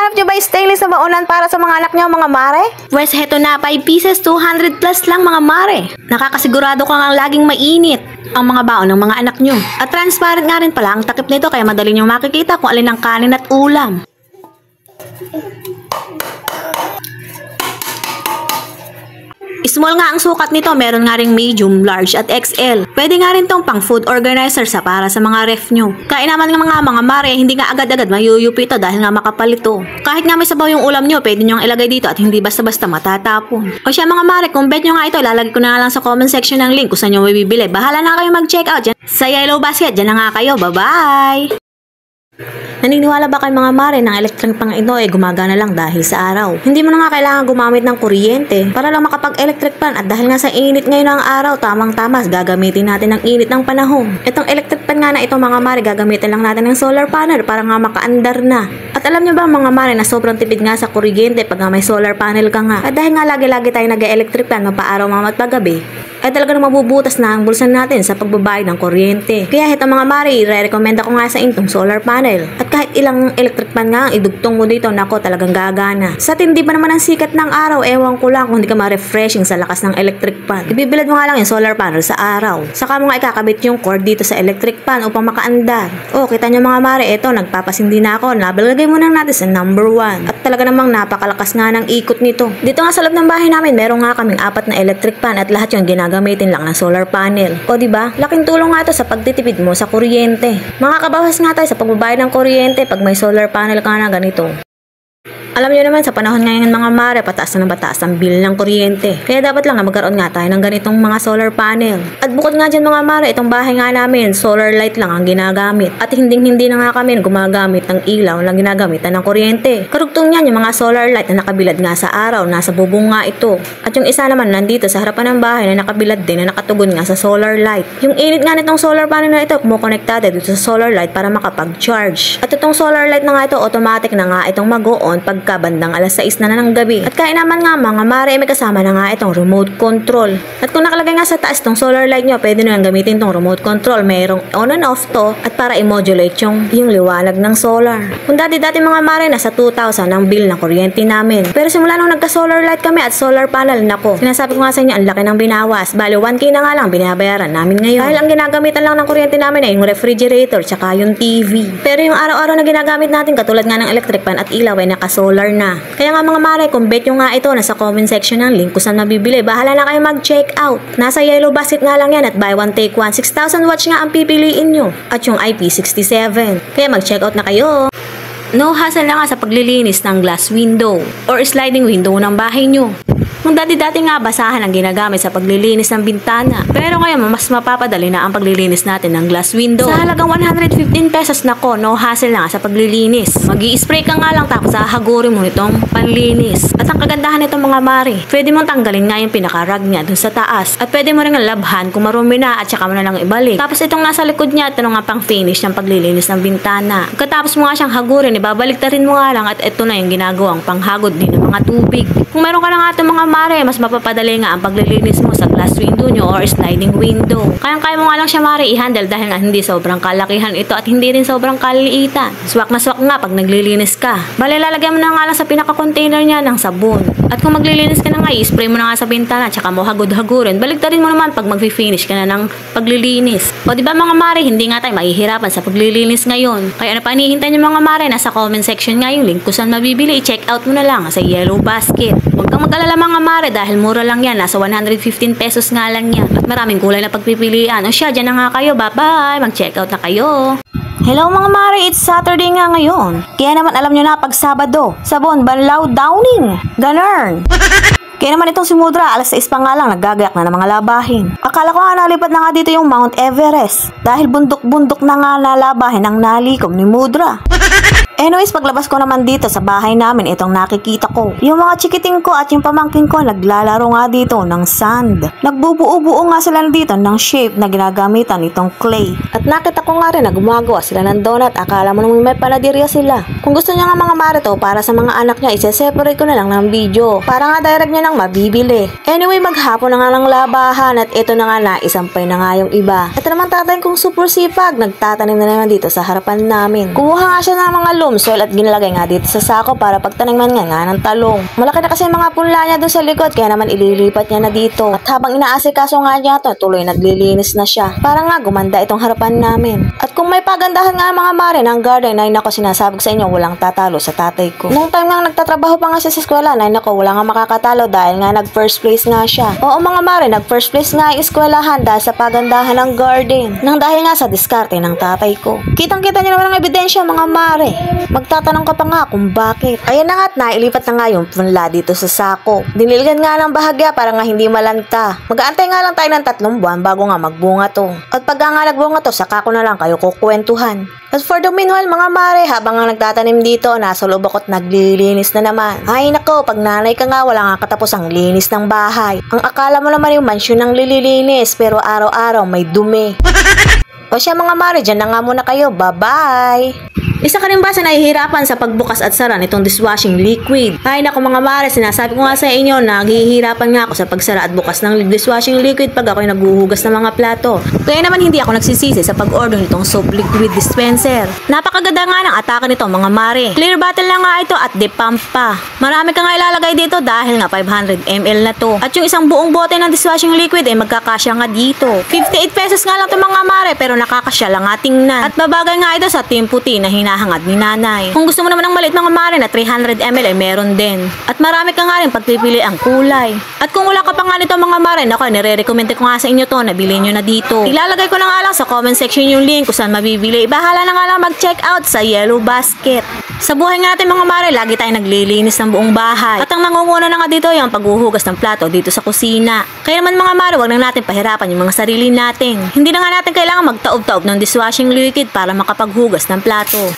Hinahanap nyo ba stainless na baonan para sa mga anak nyo, mga mare? Wes, heto na, 5 pieces, 200 plus lang, mga mare. Nakakasigurado ka nga laging mainit ang mga baon ng mga anak nyo. At transparent nga rin pala ang takip nito, kaya madali nyo makikita kung alin ang kanin at ulam. Small nga ang sukat nito, meron nga ring medium, large at XL. Pwede nga rin tong pang food organizer sa para sa mga ref nyo. Kaya naman nga mga mare, hindi nga agad-agad mayuyupi ito dahil nga makapal ito. Kahit nga may sabaw yung ulam nyo, pwede nyo ilagay dito at hindi basta-basta matatapon. O siya mga mare, kung bet nyo nga ito, lalagay ko na nga lang sa comment section ng link kung saan nyo mabibili. Bahala na kayo mag-check out dyan sa Yellow Basket. Dyan na nga kayo. Bye-bye! Naniniwala ba kayo mga mare ng electric pang ito ay gumagana lang dahil sa araw? Hindi mo na nga kailangan gumamit ng kuryente para lang makapag-electric pan, at dahil nga sa init ngayon ng araw, tamang-tama gagamitin natin ang init ng panahon. Itong electric pan nga na ito mga mare, gagamitin lang natin ng solar panel para nga makaandar na. At alam nyo ba mga mare na sobrang tipid nga sa kuryente pag nga may solar panel ka nga? At dahil nga lagi-lagi tayo nag-electric pan mapaaraw mama at paggabi, ay talaga na mabubutas na ang bulsa natin sa pagbabayad ng kuryente. Kaya ito mga mare, i-recommend ako nga sa intong solar panel. At kahit ilang electric pan nga ang idugtong mo dito, nako talagang gagana. Sa tindi ba naman ang sikat ng araw, ewan ko lang kung hindi ka ma-refreshing sa lakas ng electric pan. Ibibilad mo nga lang yung solar panel sa araw. Saka mo nga ikakabit yung cord dito sa electric pan upang makaandar. O, kita nyo mga mare, ito nagpapasindi na ako. Nabalagay mo na natin sa number 1. At talaga namang napakalakas nga ng ikot nito. Dito nga sa loob ng bahay namin, meron nga kaming 4 na electric pan at lahat yung gamitin lang ng solar panel. O diba? Laking tulong nga ito sa pagtitipid mo sa kuryente. Makakabawas nga tayo sa pagbabayad ng kuryente pag may solar panel ka na ganito. Alam nyo naman sa panahon ngayon mga mare, pataas na ng bataas ang bill ng kuryente. Kaya dapat lang na magkaroon nga tayo ng ganitong mga solar panel. At bukod nga dyan mga mare, itong bahay nga namin, solar light lang ang ginagamit. At hindi na nga kami gumagamit ng ilaw lang ginagamitan ng kuryente. Karugtong niyan yung mga solar light na nakabilad nga sa araw, nasa bubong nga ito. At yung isa naman nandito sa harapan ng bahay na nakabilad din na nakatugon nga sa solar light. Yung init nga nitong solar panel na ito, kumukonektado dito sa solar light para makapag-charge. At itong solar light na nga ito, automatic na nga itong mag-on pagka bandang alas 6 na ng gabi. At kaya naman nga mga mare, may kasama na nga itong remote control. At kung nakalagay nga sa taas tong solar light nyo, pwede nyo gamitin tong remote control. Mayroong on and off to at para i-modulate yung liwanag ng solar. Kung dati mga mare, nasa 2,000 ang bill ng kuryente namin. Pero simula nung nagka-solar light kami at solar panel, nako, sinasabi ko nga sa inyo, ang laki ng binawas. Bali, 1K na nga lang binabayaran namin ngayon. Dahil ang ginagamitan lang ng kuryente namin ay yung refrigerator tsaka yung TV. Pero yung araw-araw na ginagamit natin, katulad nga ng electric pan at ilaw ay naka-solar na. Kaya nga mga mare, kung bet nyo nga ito, nasa comment section ng link kung saan mabibili. Bahala na kayo mag-check out. Nasa Yellow Basket nga lang yan at buy one take one. 6,000 watts nga ang pipiliin nyo. At yung IP67. Kaya mag-check out na kayo. No hassle na nga sa paglilinis ng glass window or sliding window ng bahay nyo. Kung dati-dati nga basahan ang ginagamit sa paglilinis ng bintana. Pero ngayon mas mapapadali na ang paglilinis natin ng glass window. Sa halagang 115 pesos nako, no hassle na nga sa paglilinis. Mag-i-spray ka nga lang tapos hahagurin mo itong panlinis. At ang kagandahan nito mga mare, pwede mong tanggalin nga yung pinaka-rag niya dun sa taas. At pwede mo rin labhan kung marumi na at saka mo na lang ibalik. Tapos itong nasa likod niya, ito nga pang finish ng paglilinis ng bintana. Pagkatapos mo nga siyang hagurin, ibabalik ta rin mo nga lang at ito na yung ginagawang panghagod din ng mga tubig. Kung meron ka na nga itong mga mare, mas mapapadali nga ang paglilinis mo sa glass window nyo or sliding window. Kaya mo nga lang siya mare i-handle dahil nga hindi sobrang kalakihan ito at hindi rin sobrang kaliliitan. Swak na swak nga pag naglilinis ka. Bale, lalagyan mo na nga lang sa pinaka-container niya ng sabon. At kung maglilinis ka na nga, i-spray mo na nga sa bintana tsaka mo hagod-hagurin. Baligtarin mo naman pag mag-finish ka na ng paglilinis. O diba mga mare, hindi nga tayo mahihirapan sa paglilinis ngayon. Kaya ano pa hinihintay niyo mga mare, nasa comment section nga yung link kung saan mabibili. I-check out mo na lang sa Yellow Basket. Huwag kang mag-alala mga mare dahil mura lang yan. Nasa 115 pesos nga lang yan. At maraming kulay na pagpipilian. O siya, dyan na nga kayo. Bye-bye! Mag-check out na kayo. Hello mga mare, it's Saturday nga ngayon. Kaya naman alam nyo na pag Sabado, sabon, banlaw, downing. Ganern. Kaya naman itong si Mudra, alas 6 pa nga lang, naggagayak na ng mga labahin. Akala ko nga nalipad na nga dito yung Mount Everest. Dahil bundok-bundok na nga nalabahin ang nalikom ni Mudra. Anyways, paglabas ko naman dito sa bahay namin, itong nakikita ko. Yung mga chikiting ko at yung pamangkin ko naglalaro nga dito ng sand. Nagbubuo-buo nga sila dito ng shape na ginagamitan itong clay. At nakita ko nga rin na gumagawa sila ng donut. Akala mo naman may panadirya sila. Kung gusto niya nga mga mare to para sa mga anak niya, isa-separate ko na lang ng video. Para nga direct niya nang mabibili. Anyway, maghapon na nga ng labahan at ito na nga naisampay na nga yung iba. Ito naman tatay kong super sipag. Nagtatanim na naman dito sa harapan namin. Kumuha nga siya ng mga room soil at ginalagay nga dito sa sako para pagtaniman nga ng talong. Malaki na kasi mga punla niya dun sa likod kaya naman ililipat niya na dito. At habang inaasikaso nga niya to, tuloy naglilinis na siya. Para nga gumanda itong harapan namin. At kung may pagandahan nga mga mare ng garden, ay nako sinasabi ko sa inyo walang tatalo sa tatay ko. Nung time nga nagtatrabaho pa nga siya sa eskwela, ay nako wala nga makakatalo dahil nga nag first place nga siya. Oo mga mare, nag first place nga yung eskwelahan dahil sa pagandahan ng garden. Nang dahil nga sa diskarte ng tatay ko. Kitang-kita niyo naman ang ebidensya mga mare. Magtatanong ka pa nga kung bakit. Ayan na nga't nailipat na nga yung punla dito sa sako. Diniligan nga ng bahagya para nga hindi malanta. Mag-aantay nga lang tayo ng 3 buwan bago nga magbunga to. At pag nga nagbunga to, saka ko na lang kayo kukwentuhan. At for the meanwhile mga mare, habang nga nagtatanim dito, nasa loob ako't naglilinis na naman. Ay nako, pag nanay ka nga, wala nga katapos ang linis ng bahay. Ang akala mo naman yung mansyon ng lililinis, pero araw-araw may dumi. O siya mga mare, dyan na nga muna kayo. Bye-bye! Isa ka rin ba sa nahihirapan sa pagbukas at sara nitong dishwashing liquid? Ay naku mga mare, sinasabi ko nga sa inyo na naghihirapan nga ako sa pagsara at bukas ng dishwashing liquid pag ako'y naghuhugas ng mga plato. Kaya naman hindi ako nagsisisi sa pag-order nitong soap liquid dispenser. Napakaganda nga ng atake nito mga mare. Clear bottle na nga ito at de-pump pa. Marami ka nga ilalagay dito dahil nga 500 ml na to. At yung isang buong bote ng dishwashing liquid ay magkakasya nga dito. 58 pesos nga lang ito mga mare pero nakakasya lang nga tingnan. At babagay nga ito sa team puti na hinahangad ni nanay. Kung gusto mo naman ng maliit mga mare na 300 ml ay meron din. At marami ka nga rin pagpipili ang kulay. At kung wala ka pa nga nito mga mare, nako, nire-recommend ko nga sa inyo to na bilhin nyo na dito. Ilalagay ko na nga lang sa comment section yung link kung saan mabibili. Bahala na nga lang mag-check out sa Yellow Basket. Sa buhay natin mga mare, lagi tayong naglilinis ng buong bahay. At ang nangunguna na nga dito yung paghuhugas ng plato dito sa kusina. Kaya naman mga mare, wag na natin pahirapan yung mga sarili natin. Hindi na nga natin kailangan magtaob-taob ng dishwashing liquid para makapaghugas ng plato.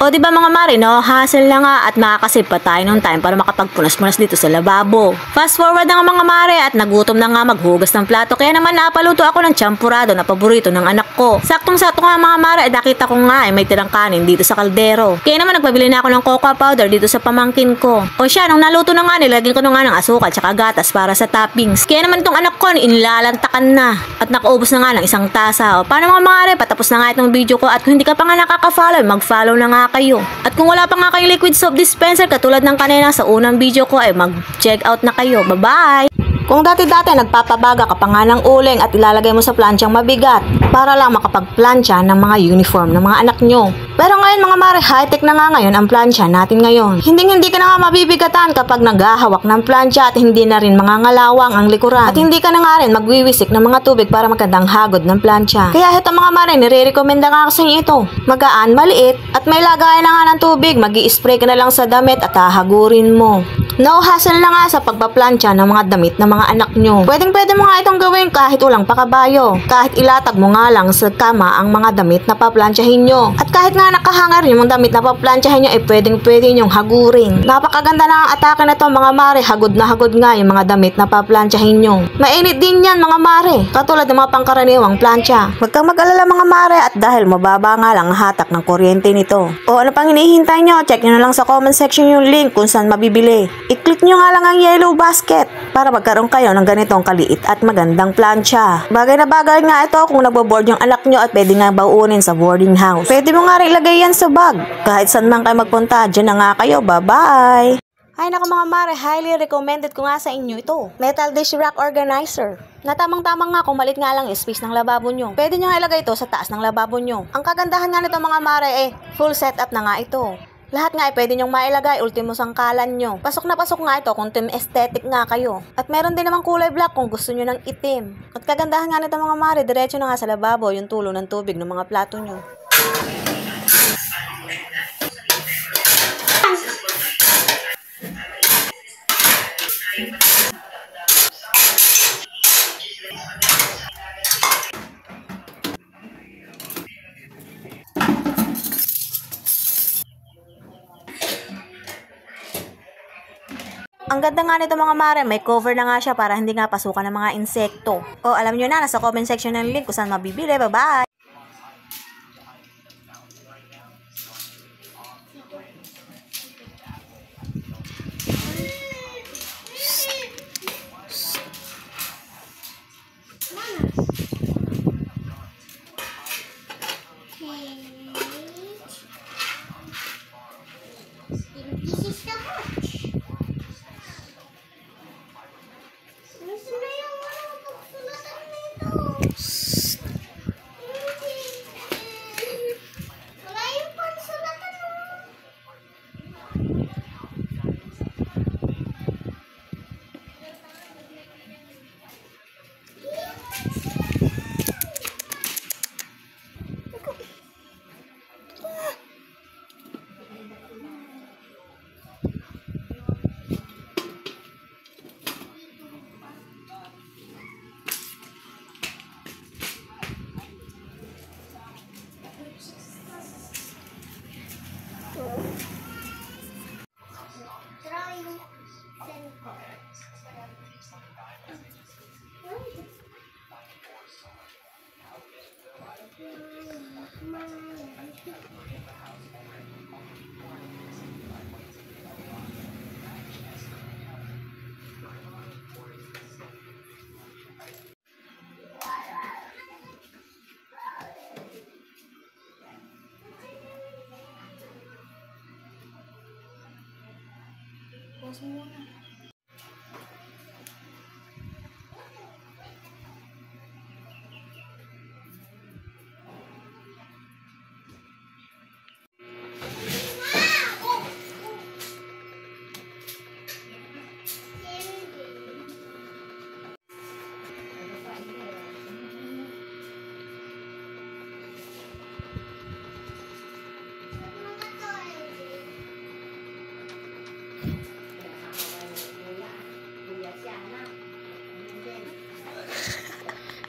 O diba mga mare, no? Hassle na nga at makakasip pa tayo ng time para makapagpunas-punas dito sa lababo. Fast forward na nga mga mare at nagutom na nga maghugas ng plato. Kaya naman napaluto ako ng champurado na paborito ng anak ko. Saktong-sakto nga mga mare, nakita ko nga may tirang kanin dito sa kaldero. Kaya naman nagpabili na ako ng cocoa powder dito sa pamangkin ko. O siya, nung naluto na nga, nilagyan ko na nga ng asukal tsaka gatas para sa toppings. Kaya naman itong anak ko, inilalantakan na. At nakaubos na nga ng 1 tasa. O paano mga mare, patapos na nga itong video ko. At kung hindi ka pa nga nakaka-follow, mag-follow na nga kayo. At kung wala pa nga kayong liquid soap dispenser katulad ng kanina sa unang video ko ay mag-check out na kayo. Bye-bye! Kung dati-dati nagpapabaga ka pa nga ng uling at ilalagay mo sa planchang mabigat para lang makapagplansya ng mga uniform ng mga anak nyo. Pero ngayon mga mare, high-tech na nga ngayon ang plancha natin ngayon. Hindi ka na nga mabibigatan kapag naghahawak ng plancha at hindi na rin mga ngalawang ang likuran. At hindi ka na nga rin magwiwisik ng mga tubig para magandang hagod ng plancha. Kaya ito mga mare, nire-recommenda nga kasi ito. Magaan, maliit at may lagayan na nga ng tubig. Mag-i-spray ka na lang sa damit at hahagurin mo. No hassle na nga sa pagpaplansya ng mga damit ng mga anak nyo. Pwede mo nga itong gawin kahit walang pakabayo. Kahit ilatag mo nga lang sa kama ang mga damit na paplansyahin nyo. At kahit nga nakahangar yung damit na paplansyahin nyo, pwede nyong hagurin. Napakaganda na ang atake na to mga mare. Hagod na hagod nga yung mga damit na paplansyahin nyo. Mainit din yan mga mare. Katulad ng mga pangkaraniwang plansya. Huwag kang mag-alala mga mare at dahil mababa nga lang ang hatak ng kuryente nito. O ano pang hinihintay nyo? Check nyo na lang sa comment section yung link kung saan mabibili. I-click nyo nga lang ang Yellow Basket para magkaroon kayo ng ganitong kaliit at magandang plancha. Bagay na bagay nga ito kung nagbo-board yung anak nyo at pwede nga baunin sa boarding house. Pwede mo nga rin ilagay yan sa bag. Kahit saan man kayo magpunta, dyan na nga kayo. Bye-bye! Ay naku mga mare, highly recommended ko nga sa inyo ito. Metal dish rack organizer. Natamang-tamang nga kung malit nga lang yung space ng lababo nyo. Pwede nyo nga ilagay ito sa taas ng lababo nyo. Ang kagandahan nga nito mga mare full setup na nga ito. Lahat nga pwede nyong mailagay, ultimo sangkalan nyo. Pasok na pasok nga ito kung team aesthetic nga kayo. At meron din namang kulay black kung gusto nyo ng itim. At kagandahan nga nito mga mare, diretso na nga sa lababo yung tulo ng tubig ng mga plato nyo. Ang ganda nga nito mga mare, may cover na nga siya para hindi nga pasukan ng mga insekto. O alam nyo na, nasa comment section ng link kung saan mabibili. Bye-bye! This is the watch. Nasaan na yung pagsulatan nito? Wala yung pagsulatan mo. Drawing center. Pause mo muna.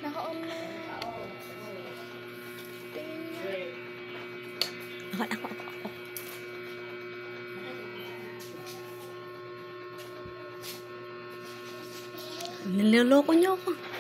Naka-on na. Ako. Niloloko niyo ako.